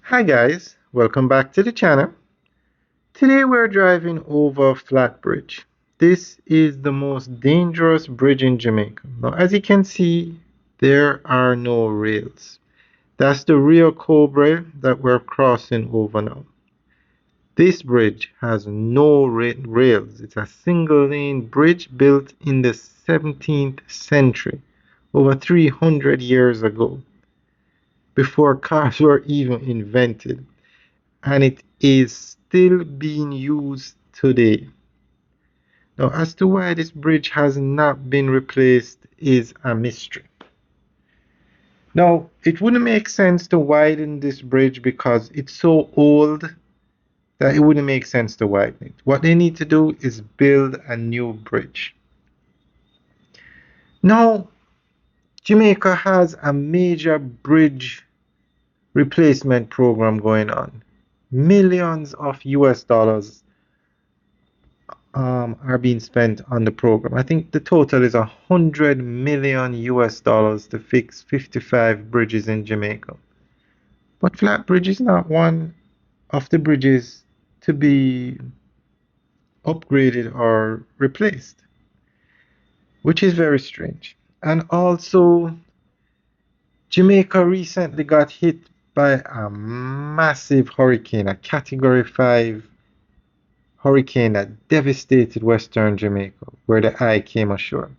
Hi guys, welcome back to the channel. Today we're driving over Flat Bridge. This is the most dangerous bridge in Jamaica. Now as you can see, there are no rails. That's the Rio Cobre that we're crossing over now. This bridge has no rails. It's a single lane bridge built in the 17th century, over 300 years ago, before cars were even invented. And it is still being used today. Now, as to why this bridge has not been replaced is a mystery. Now, it wouldn't make sense to widen this bridge because it's so old that it wouldn't make sense to widen it. What they need to do is build a new bridge. Now, Jamaica has a major bridge replacement program going on. Millions of US dollars are being spent on the program. I think the total is 100 million US dollars to fix 55 bridges in Jamaica. But Flat Bridge is not one of the bridges to be upgraded or replaced, which is very strange. And also, Jamaica recently got hit by a massive hurricane, a Category 5 hurricane that devastated Western Jamaica, where the eye came ashore.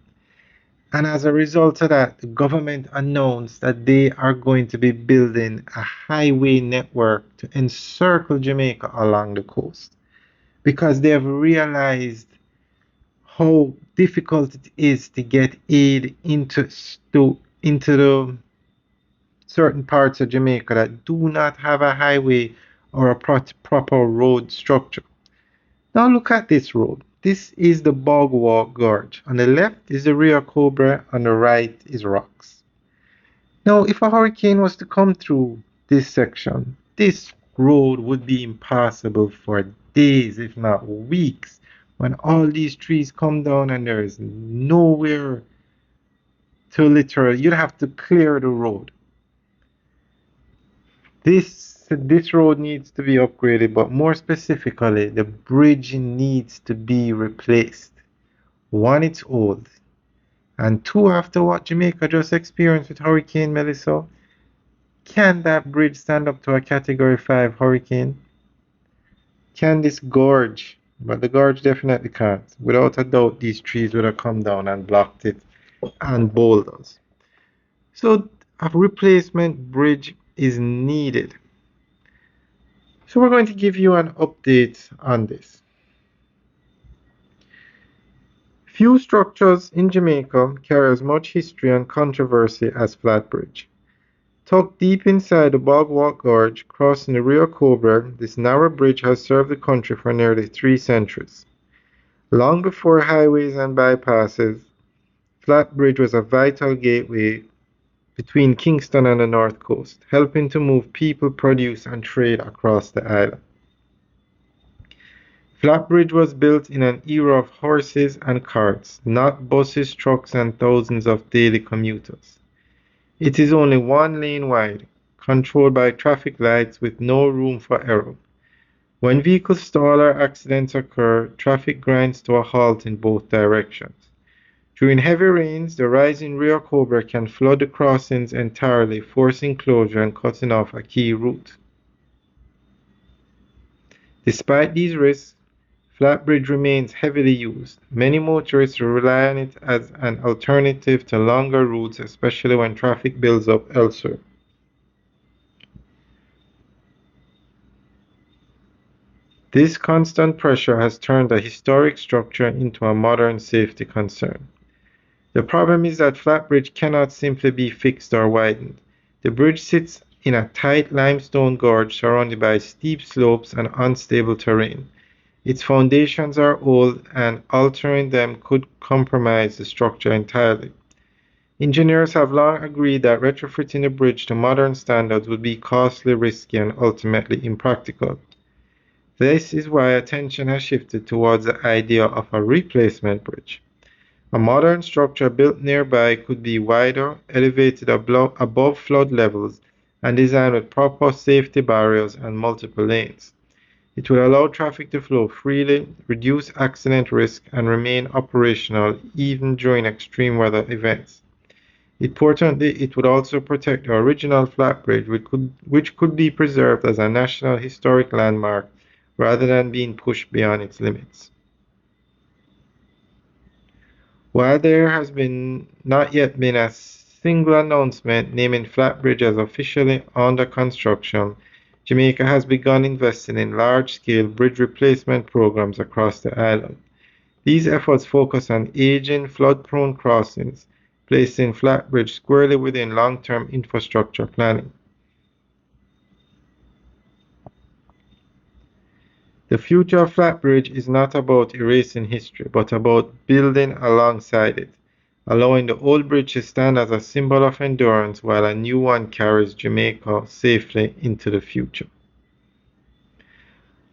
And as a result of that, the government announced that they are going to be building a highway network to encircle Jamaica along the coast because they have realized how difficult it is to get aid into the certain parts of Jamaica that do not have a highway or a proper road structure. Now look at this road. This is the Bogwalk Gorge. On the left is the Rio Cobra, on the right is rocks. Now if a hurricane was to come through this section, this road would be impassable for days, if not weeks, when all these trees come down and there is nowhere to literally, you'd have to clear the road. This road needs to be upgraded, but more specifically, the bridge needs to be replaced. One, it's old, and two, after what Jamaica just experienced with Hurricane Melissa, can that bridge stand up to a Category 5 hurricane? Can this gorge? But the gorge definitely can't. Without a doubt, these trees would have come down and blocked it, and boulders. So a replacement bridge is needed. So we're going to give you an update on this. Few structures in Jamaica carry as much history and controversy as Flat Bridge. Tucked deep inside the Bogwalk Gorge, crossing the Rio Cobra, this narrow bridge has served the country for nearly 3 centuries. Long before highways and bypasses, Flat Bridge was a vital gateway between Kingston and the North Coast, helping to move people, produce, and trade across the island. Flat Bridge was built in an era of horses and carts, not buses, trucks, and thousands of daily commuters. It is only one lane wide, controlled by traffic lights with no room for error. When vehicles stall or accidents occur, traffic grinds to a halt in both directions. During heavy rains, the rising Rio Cobra can flood the crossings entirely, forcing closure and cutting off a key route. Despite these risks, Flat Bridge remains heavily used. Many motorists rely on it as an alternative to longer routes, especially when traffic builds up elsewhere. This constant pressure has turned a historic structure into a modern safety concern. The problem is that Flat Bridge cannot simply be fixed or widened. The bridge sits in a tight limestone gorge surrounded by steep slopes and unstable terrain. Its foundations are old, and altering them could compromise the structure entirely. Engineers have long agreed that retrofitting the bridge to modern standards would be costly, risky, and ultimately impractical. This is why attention has shifted towards the idea of a replacement bridge. A modern structure built nearby could be wider, elevated above flood levels, and designed with proper safety barriers and multiple lanes. It will allow traffic to flow freely, reduce accident risk, and remain operational even during extreme weather events. Importantly, it would also protect the original flat bridge, which could be preserved as a National Historic Landmark rather than being pushed beyond its limits. While there has not yet been a single announcement naming Flatbridge as officially under construction, Jamaica has begun investing in large-scale bridge replacement programs across the island. These efforts focus on aging, flood-prone crossings, placing Flatbridge squarely within long-term infrastructure planning. The future of Flatbridge is not about erasing history, but about building alongside it, allowing the old bridge to stand as a symbol of endurance while a new one carries Jamaica safely into the future.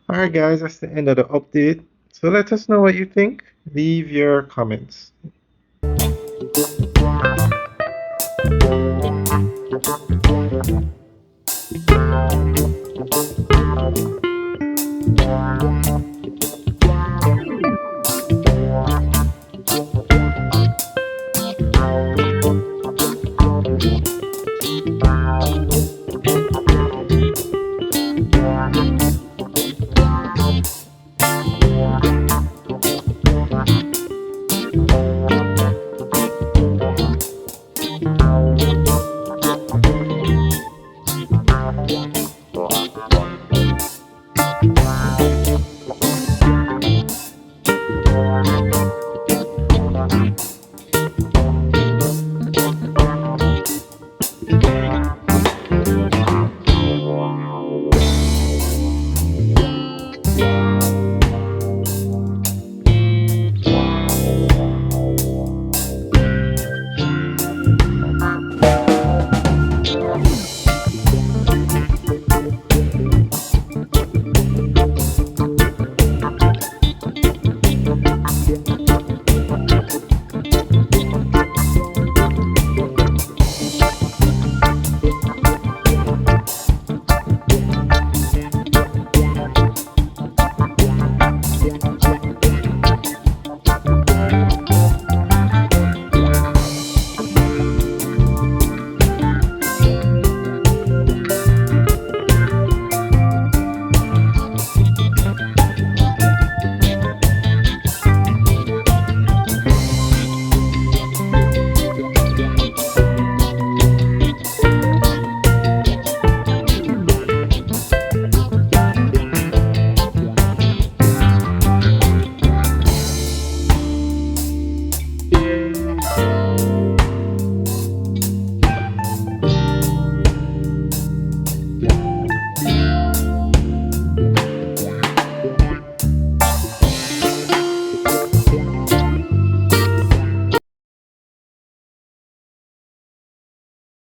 Alright guys, that's the end of the update. So let us know what you think. Leave your comments.